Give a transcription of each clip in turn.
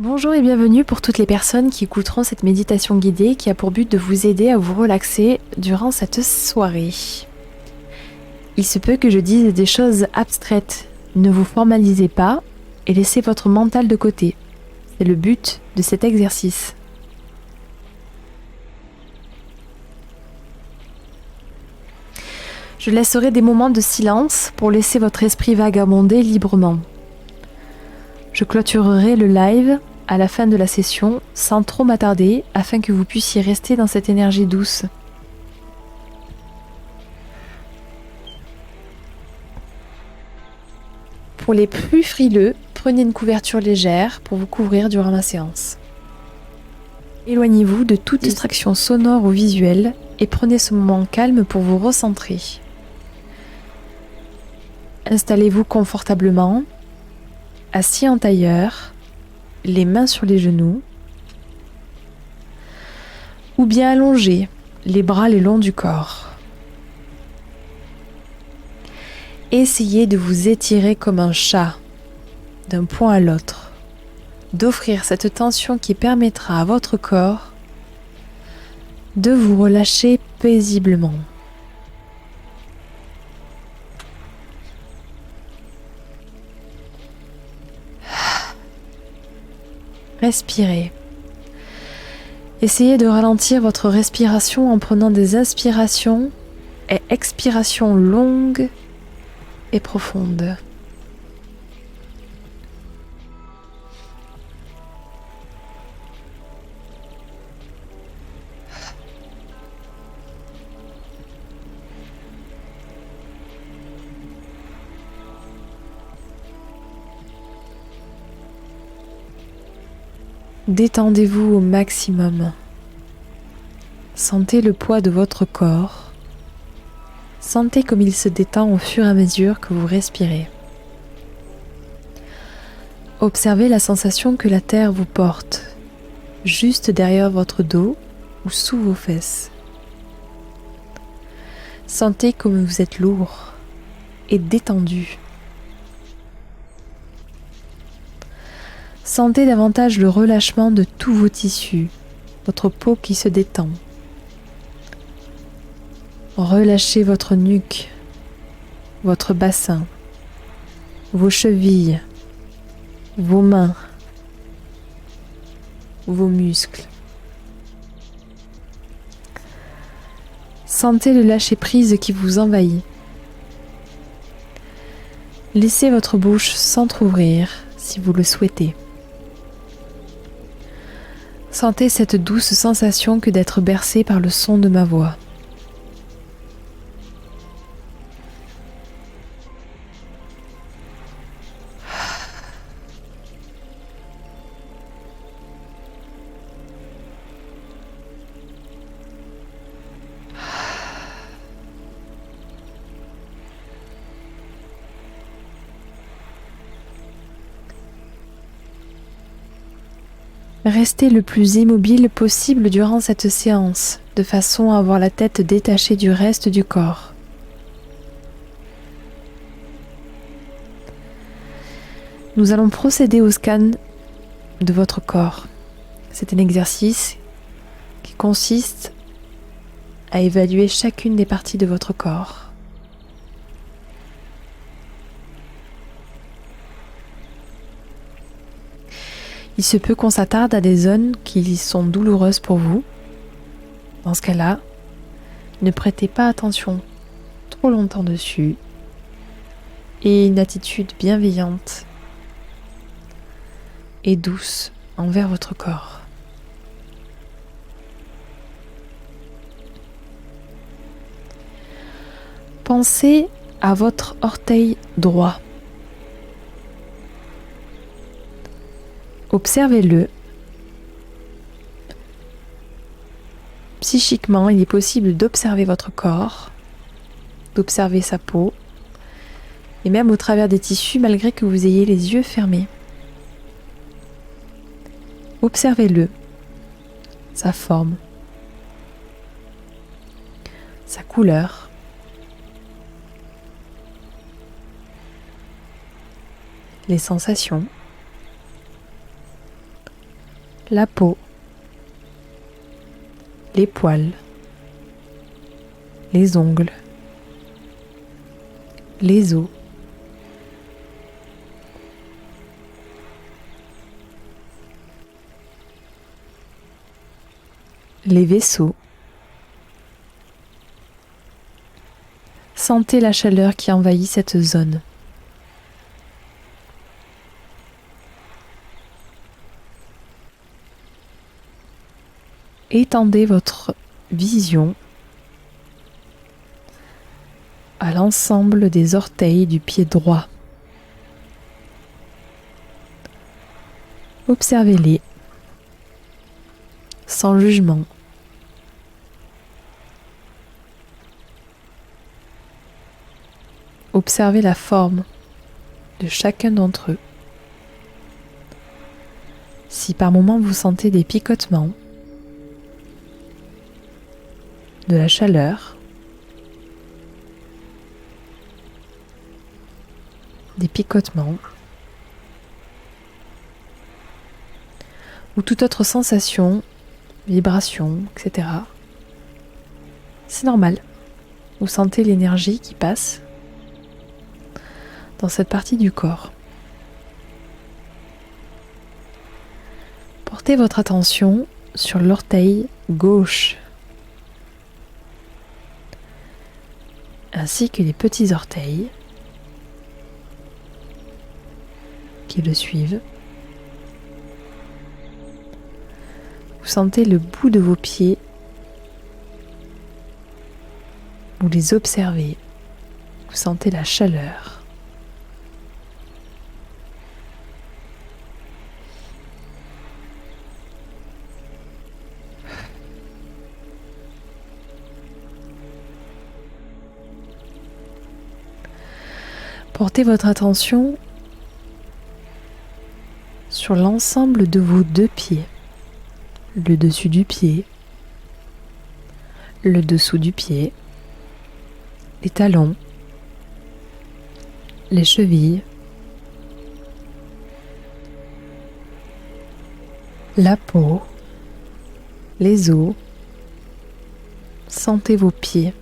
Bonjour et bienvenue pour toutes les personnes qui écouteront cette méditation guidée qui a pour but de vous aider à vous relaxer durant cette soirée. Il se peut que je dise des choses abstraites. Ne vous formalisez pas et laissez votre mental de côté. C'est le but de cet exercice. Je laisserai des moments de silence pour laisser votre esprit vagabonder librement. Je clôturerai le live à la fin de la session sans trop m'attarder afin que vous puissiez rester dans cette énergie douce. Pour les plus frileux, prenez une couverture légère pour vous couvrir durant la séance. Éloignez-vous de toute distraction sonore ou visuelle et prenez ce moment calme pour vous recentrer. Installez-vous confortablement, assis en tailleur, les mains sur les genoux, ou bien allongé, les bras le long du corps. Essayez de vous étirer comme un chat, d'un point à l'autre, d'offrir cette tension qui permettra à votre corps de vous relâcher paisiblement. Respirez. Essayez de ralentir votre respiration en prenant des inspirations et expirations longues et profondes. Détendez-vous au maximum. Sentez le poids de votre corps. Sentez comme il se détend au fur et à mesure que vous respirez. Observez la sensation que la terre vous porte, juste derrière votre dos ou sous vos fesses. Sentez comme vous êtes lourd et détendu. Sentez davantage le relâchement de tous vos tissus, votre peau qui se détend. Relâchez votre nuque, votre bassin, vos chevilles, vos mains, vos muscles. Sentez le lâcher-prise qui vous envahit. Laissez votre bouche s'entrouvrir si vous le souhaitez. Sentez cette douce sensation que d'être bercé par le son de ma voix. Restez le plus immobile possible durant cette séance, de façon à avoir la tête détachée du reste du corps. Nous allons procéder au scan de votre corps. C'est un exercice qui consiste à évaluer chacune des parties de votre corps. Il se peut qu'on s'attarde à des zones qui sont douloureuses pour vous. Dans ce cas-là, ne prêtez pas attention trop longtemps dessus et une attitude bienveillante et douce envers votre corps. Pensez à votre orteil droit. Observez-le. Psychiquement, il est possible d'observer votre corps, d'observer sa peau, et même au travers des tissus malgré que vous ayez les yeux fermés. Observez-le, sa forme, sa couleur, les sensations. la peau, les poils, les ongles, les os, les vaisseaux. Sentez la chaleur qui envahit cette zone. Étendez votre vision à l'ensemble des orteils du pied droit. Observez-les sans jugement. Observez la forme de chacun d'entre eux. Si par moment vous sentez des picotements, de la chaleur, des picotements ou toute autre sensation, vibration, etc. C'est normal. Vous sentez l'énergie qui passe dans cette partie du corps. Portez votre attention sur l'orteil gauche, ainsi que les petits orteils qui le suivent. Vous sentez le bout de vos pieds, vous les observez, vous sentez la chaleur. Portez votre attention sur l'ensemble de vos deux pieds, le dessus du pied, le dessous du pied, les talons, les chevilles, la peau, les os. Sentez vos pieds,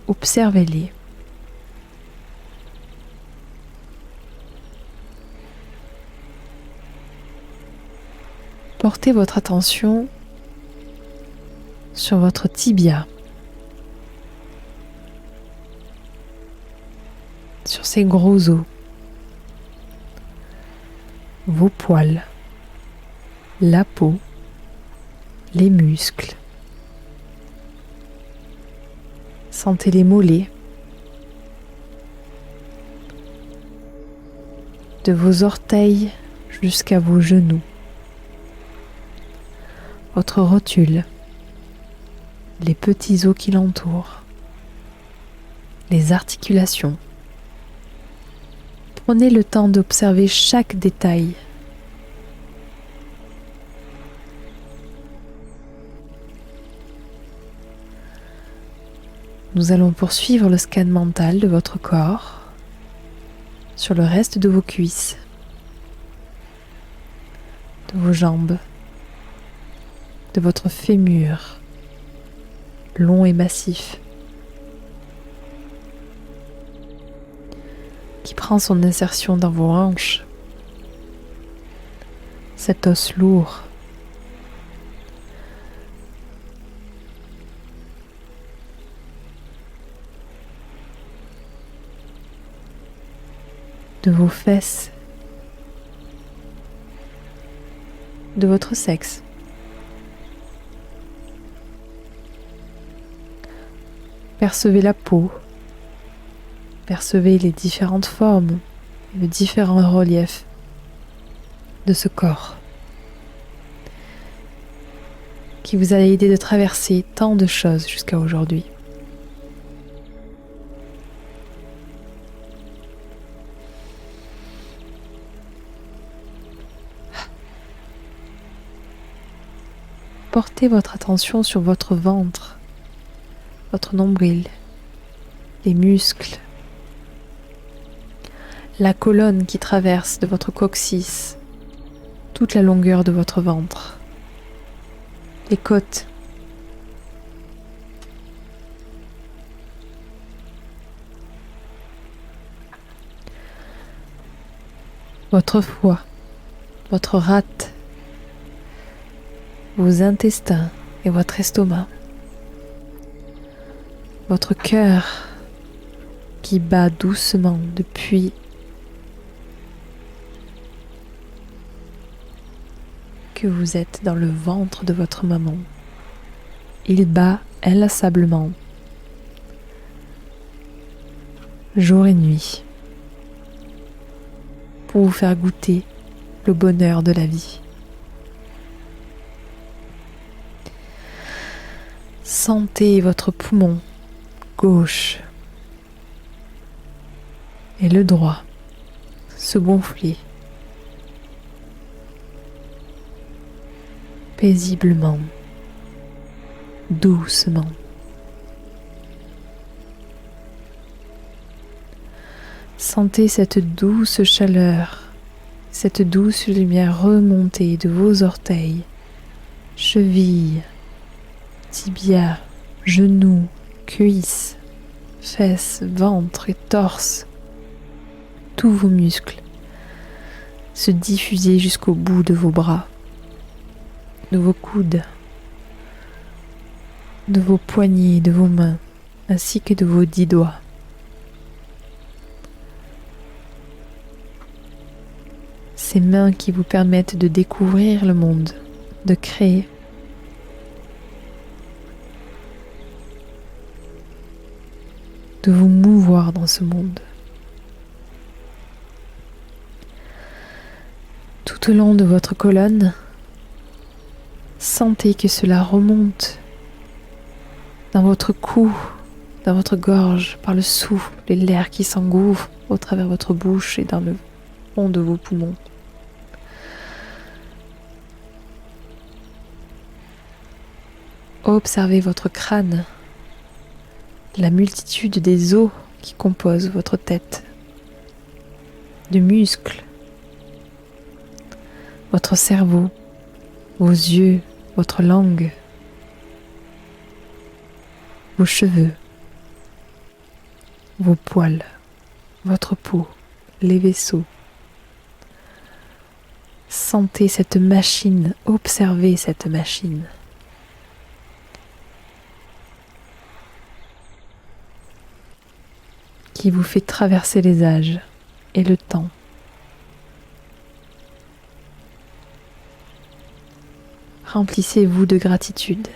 observez-les. Portez votre attention sur votre tibia, sur ces gros os, vos poils, la peau, les muscles. Sentez les mollets de vos orteils jusqu'à vos genoux. Votre rotule, les petits os qui l'entourent, les articulations. Prenez le temps d'observer chaque détail. Nous allons poursuivre le scan mental de votre corps sur le reste de vos cuisses, de vos jambes, de votre fémur, long et massif, qui prend son insertion dans vos hanches, cet os lourd, de vos fesses, de votre sexe. Percevez la peau, percevez les différentes formes, les différents reliefs de ce corps qui vous a aidé de traverser tant de choses jusqu'à aujourd'hui. Portez votre attention sur votre ventre, votre nombril, les muscles, la colonne qui traverse de votre coccyx toute la longueur de votre ventre, les côtes, votre foie, votre rate, vos intestins et votre estomac, votre cœur qui bat doucement depuis que vous êtes dans le ventre de votre maman. Il bat inlassablement, jour et nuit, pour vous faire goûter le bonheur de la vie. Sentez votre poumon gauche et le droit se gonfler paisiblement, doucement. Sentez cette douce chaleur, cette douce lumière remonter de vos orteils, chevilles, tibias, genoux, cuisses, fesses, ventre et torse. Tous vos muscles se diffuser jusqu'au bout de vos bras, de vos coudes, de vos poignets, de vos mains, ainsi que de vos 10 doigts. Ces mains qui vous permettent de découvrir le monde, de créer. De vous mouvoir dans ce monde. Tout au long de votre colonne, sentez que cela remonte dans votre cou, dans votre gorge, par le souffle et l'air qui s'engouffre au travers de votre bouche et dans le fond de vos poumons. Observez votre crâne, la multitude des os qui composent votre tête, de muscles, votre cerveau, vos yeux, votre langue, vos cheveux, vos poils, votre peau, les vaisseaux. Sentez cette machine, observez cette machine. Qui vous fait traverser les âges et le temps. Remplissez-vous de gratitude.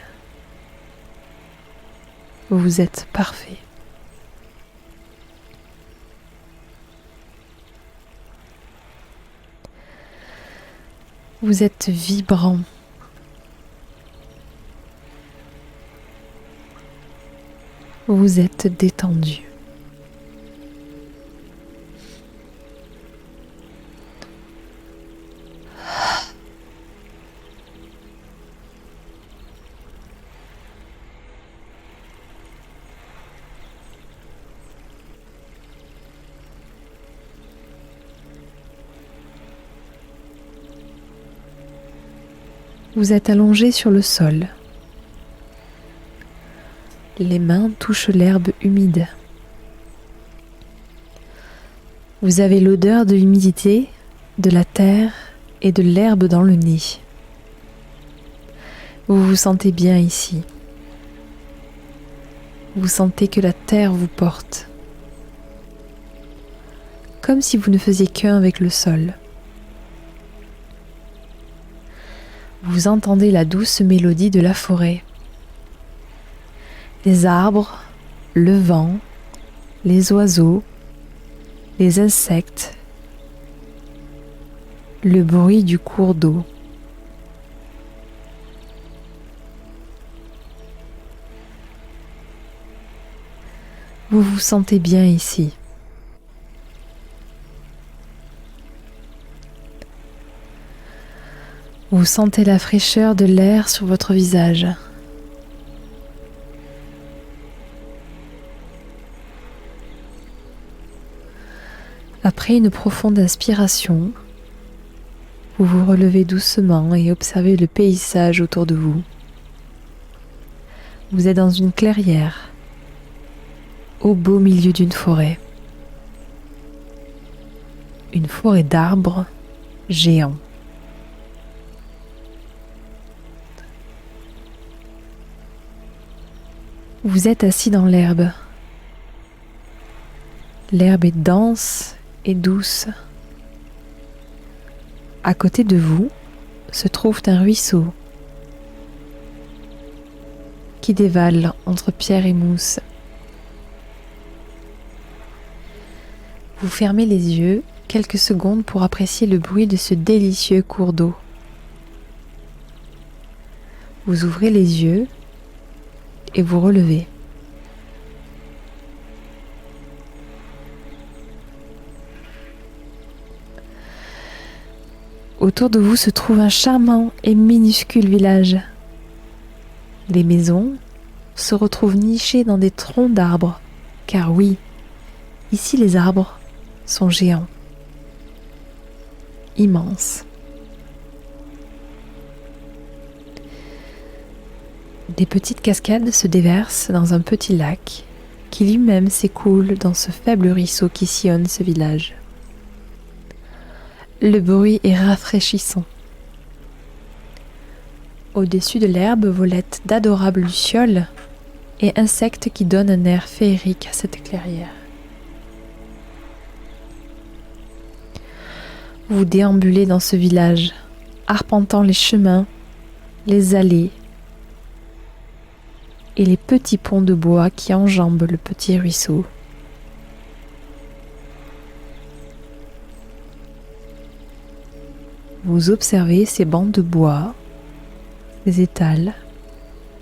Vous êtes parfait. Vous êtes vibrant. Vous êtes détendu. Vous êtes allongé sur le sol. Les mains touchent l'herbe humide. Vous avez l'odeur de l'humidité, de la terre et de l'herbe dans le nez. Vous vous sentez bien ici. Vous sentez que la terre vous porte, comme si vous ne faisiez qu'un avec le sol. Vous entendez la douce mélodie de la forêt, les arbres, le vent, les oiseaux, les insectes, le bruit du cours d'eau. Vous vous sentez bien ici. Vous sentez la fraîcheur de l'air sur votre visage. Après une profonde inspiration, Vous vous relevez doucement et observez le paysage autour de vous. Vous êtes dans une clairière, au beau milieu d'une forêt. Une forêt d'arbres géants. Vous êtes assis dans l'herbe. L'herbe est dense et douce. À côté de vous se trouve un ruisseau qui dévale entre pierre et mousse. Vous fermez les yeux quelques secondes pour apprécier le bruit de ce délicieux cours d'eau. Vous ouvrez les yeux et vous relevez. Autour de vous se trouve un charmant et minuscule village. Les maisons se retrouvent nichées dans des troncs d'arbres, car oui, ici les arbres sont géants, immenses. Des petites cascades se déversent dans un petit lac qui lui-même s'écoule dans ce faible ruisseau qui sillonne ce village. Le bruit est rafraîchissant. Au-dessus de l'herbe volettent d'adorables lucioles et insectes qui donnent un air féerique à cette clairière. Vous déambulez dans ce village, arpentant les chemins, les allées et les petits ponts de bois qui enjambent le petit ruisseau. Vous observez ces bancs de bois, ces étals,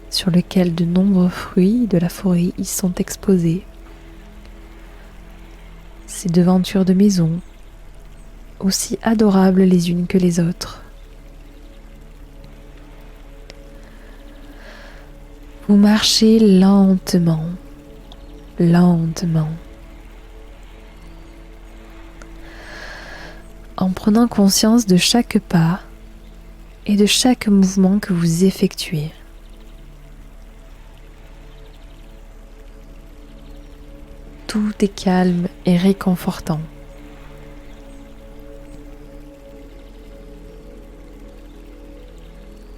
sur lesquels de nombreux fruits de la forêt y sont exposés. Ces devantures de maisons, aussi adorables les unes que les autres. Vous marchez lentement, lentement, en prenant conscience de chaque pas et de chaque mouvement que vous effectuez. Tout est calme et réconfortant.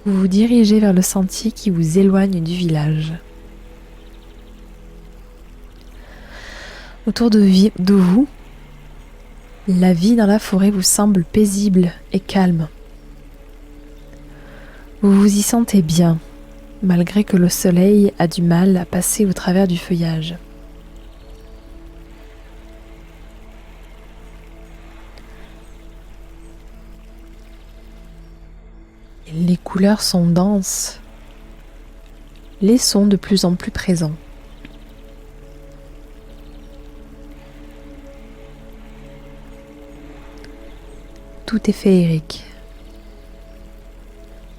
Vous vous dirigez vers le sentier qui vous éloigne du village. Autour de vous, la vie dans la forêt vous semble paisible et calme. Vous vous y sentez bien, malgré que le soleil a du mal à passer au travers du feuillage. Les couleurs sont denses, les sons de plus en plus présents. Tout est féerique,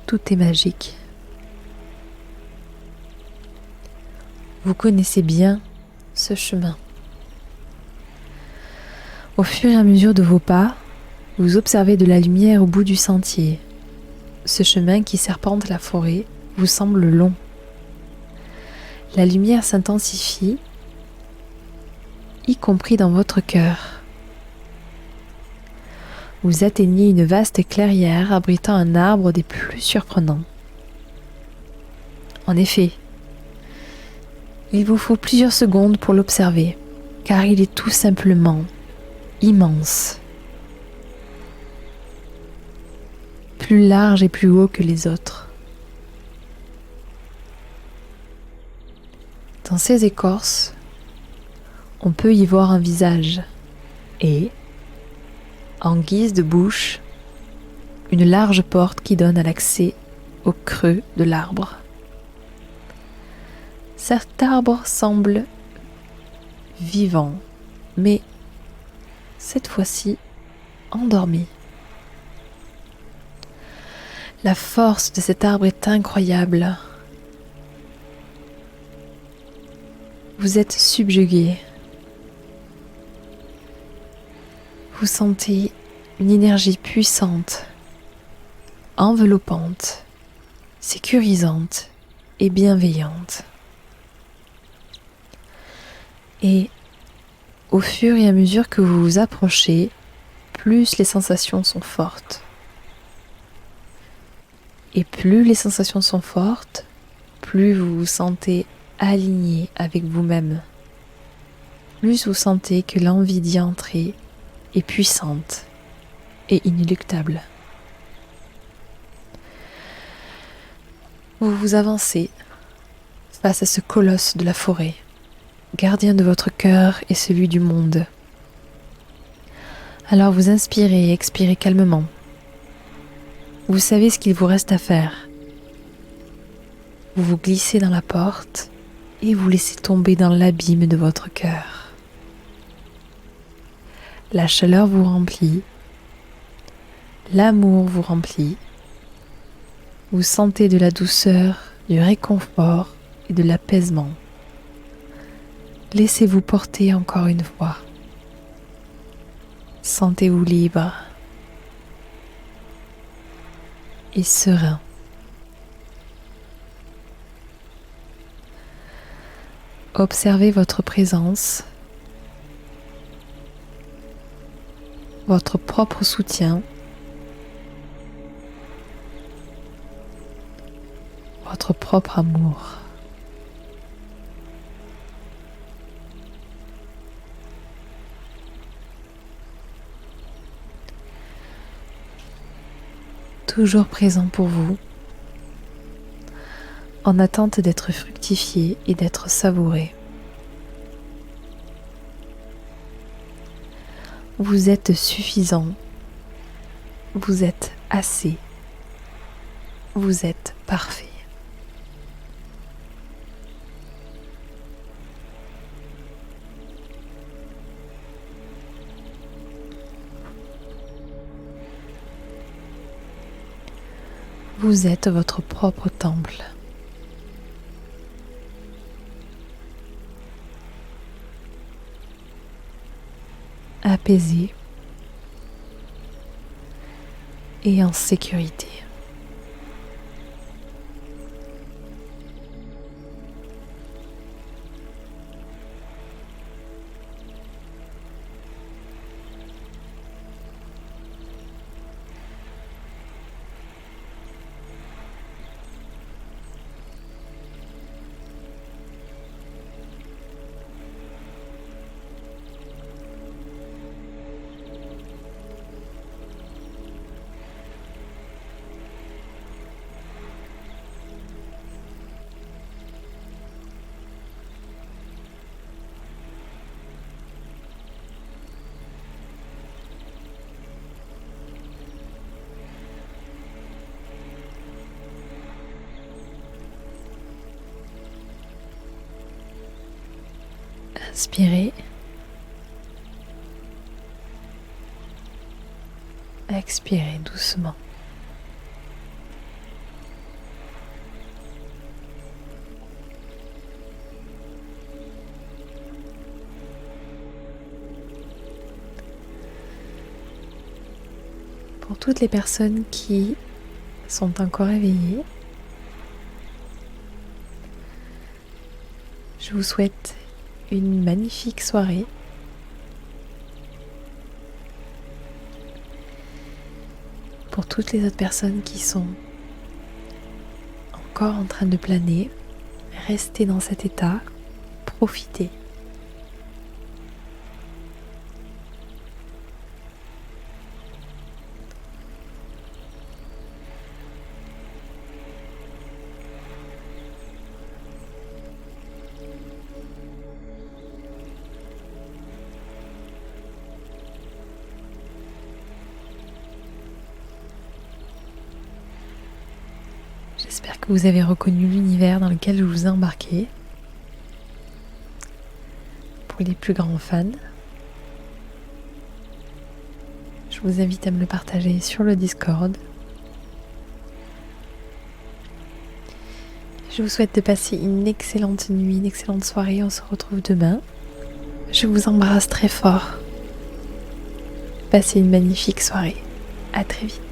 tout est magique. Vous connaissez bien ce chemin. Au fur et à mesure de vos pas, vous observez de la lumière au bout du sentier. Ce chemin qui serpente la forêt vous semble long. La lumière s'intensifie, y compris dans votre cœur. Vous atteignez une vaste clairière abritant un arbre des plus surprenants. En effet, il vous faut plusieurs secondes pour l'observer, car il est tout simplement immense. Plus large et plus haut que les autres. Dans ces écorces, on peut y voir un visage et, en guise de bouche, une large porte qui donne à l'accès au creux de l'arbre. Cet arbre semble vivant, mais cette fois-ci endormi. La force de cet arbre est incroyable. Vous êtes subjugué. Vous sentez une énergie puissante enveloppante, sécurisante et bienveillante. Et au fur et à mesure que vous vous approchez, plus les sensations sont fortes. Et plus les sensations sont fortes, plus vous vous sentez aligné avec vous-même. Plus vous sentez que l'envie d'y entrer est puissante et inéluctable. Vous vous avancez face à ce colosse de la forêt, gardien de votre cœur et celui du monde. Alors vous inspirez et expirez calmement. Vous savez ce qu'il vous reste à faire. Vous vous glissez dans la porte et vous laissez tomber dans l'abîme de votre cœur. La chaleur vous remplit, l'amour vous remplit. Vous sentez de la douceur, du réconfort et de l'apaisement. Laissez-vous porter encore une fois. Sentez-vous libre et serein. Observez votre présence, votre propre soutien, votre propre amour. Toujours présent pour vous, en attente d'être fructifié et d'être savouré. Vous êtes suffisant, vous êtes assez, vous êtes parfait. Vous êtes votre propre temple. Apaisé et en sécurité. Inspirez. Expirez doucement. Pour toutes les personnes qui sont encore éveillées, je vous souhaite une magnifique soirée. Pour toutes les autres personnes qui sont encore en train de planer, restez dans cet état, profitez. J'espère que vous avez reconnu l'univers dans lequel je vous ai embarqué. Pour les plus grands fans, je vous invite à me le partager sur le Discord. Je vous souhaite de passer une excellente nuit, une excellente soirée. On se retrouve demain. Je vous embrasse très fort. Passez une magnifique soirée. À très vite.